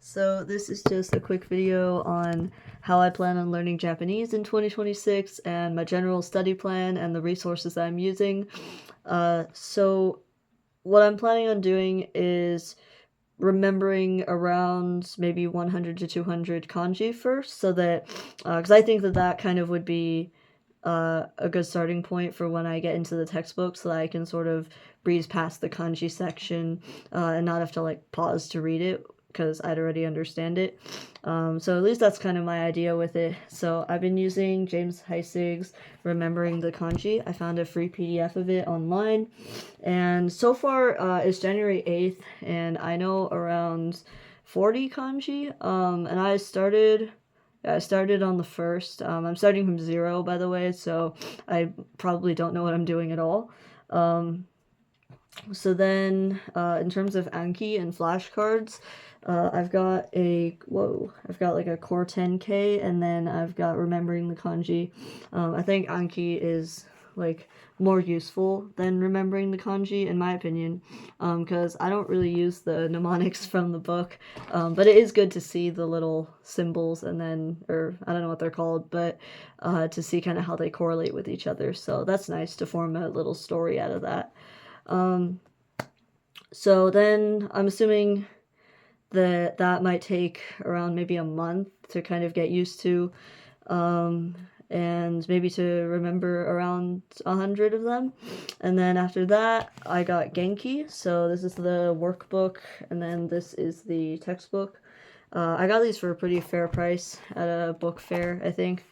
So this is just a quick video on how I plan on learning Japanese in 2026 and my general study plan and the resources that I'm using. So what I'm planning on doing is remembering around maybe 100 to 200 kanji first, so that, because I think that kind of would be a good starting point for when I get into the textbook, so that I can sort of breeze past the kanji section and not have to like pause to read it because I'd already understand it. So at least that's kind of my idea with it. So I've been using James Heisig's Remembering the Kanji. I found a free PDF of it online, and so far it's January 8th, and I know around 40 kanji, and I started on the 1st. I'm starting from 0, by the way, so I probably don't know what I'm doing at all. So then, in terms of Anki and flashcards, I've got like a Core 10K, and then I've got Remembering the Kanji. I think Anki is like more useful than Remembering the Kanji, in my opinion, because I don't really use the mnemonics from the book, but it is good to see the little symbols, and then, or I don't know what they're called, but to see kind of how they correlate with each other. So that's nice to form a little story out of that. So then I'm assuming that might take around maybe a month to kind of get used to, and maybe to remember around 100 of them. And then after that, I got Genki. So this is the workbook, and then this is the textbook. I got these for a pretty fair price at a book fair, I think.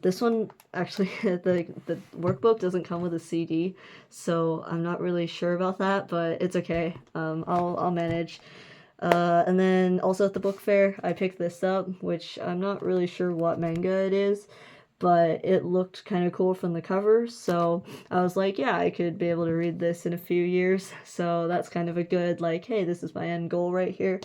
This one, actually, the workbook doesn't come with a CD, so I'm not really sure about that, but it's okay. I'll manage. And then also at the book fair, I picked this up, which I'm not really sure what manga it is, but it looked kind of cool from the cover, so I was like, yeah, I could be able to read this in a few years, so that's kind of a good, like, hey, this is my end goal right here.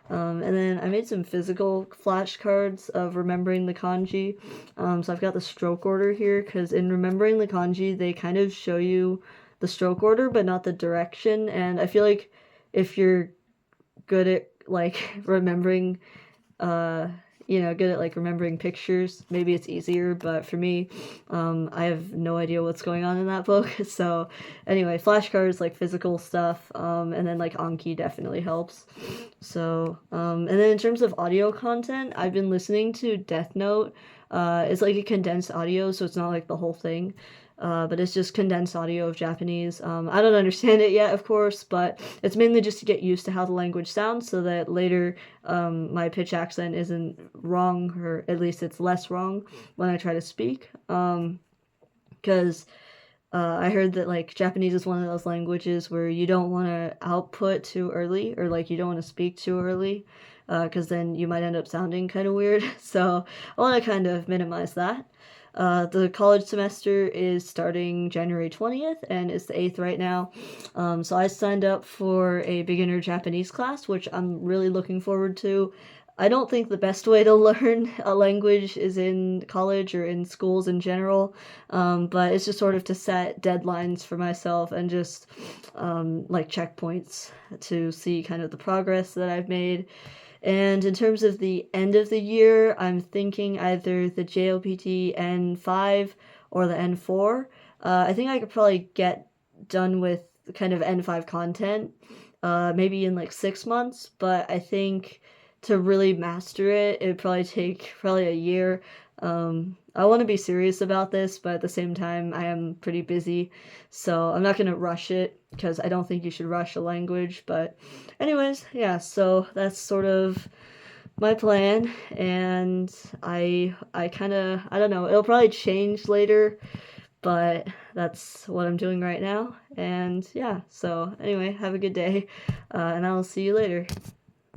And then I made some physical flashcards of remembering the kanji. So I've got the stroke order here, because in remembering the kanji, they kind of show you the stroke order, but not the direction. And I feel like if you're good at like remembering, good at like remembering pictures, maybe it's easier, but for me, I have no idea what's going on in that book. So anyway, flashcards, like physical stuff, and then like Anki definitely helps. So, and then in terms of audio content, I've been listening to Death Note. It's like a condensed audio, so it's not like the whole thing. But it's just condensed audio of Japanese. I don't understand it yet, of course, but it's mainly just to get used to how the language sounds, so that later my pitch accent isn't wrong, or at least it's less wrong when I try to speak. Because I heard that like Japanese is one of those languages where you don't want to output too early, or like you don't want to speak too early, because then you might end up sounding kind of weird. So I want to kind of minimize that. The college semester is starting January 20th, and it's the 8th right now. So I signed up for a beginner Japanese class, which I'm really looking forward to. I don't think the best way to learn a language is in college or in schools in general, but it's just sort of to set deadlines for myself and just like checkpoints to see kind of the progress that I've made. And in terms of the end of the year, I'm thinking either the JOPT N5 or the N4. I think I could probably get done with kind of N5 content, maybe in like 6 months, but I think to really master it, it'd probably take a year. I want to be serious about this, but at the same time, I am pretty busy, so I'm not going to rush it, because I don't think you should rush a language. But anyways, yeah, so that's sort of my plan, and I don't know, it'll probably change later, but that's what I'm doing right now. And yeah, so anyway, have a good day, and I'll see you later.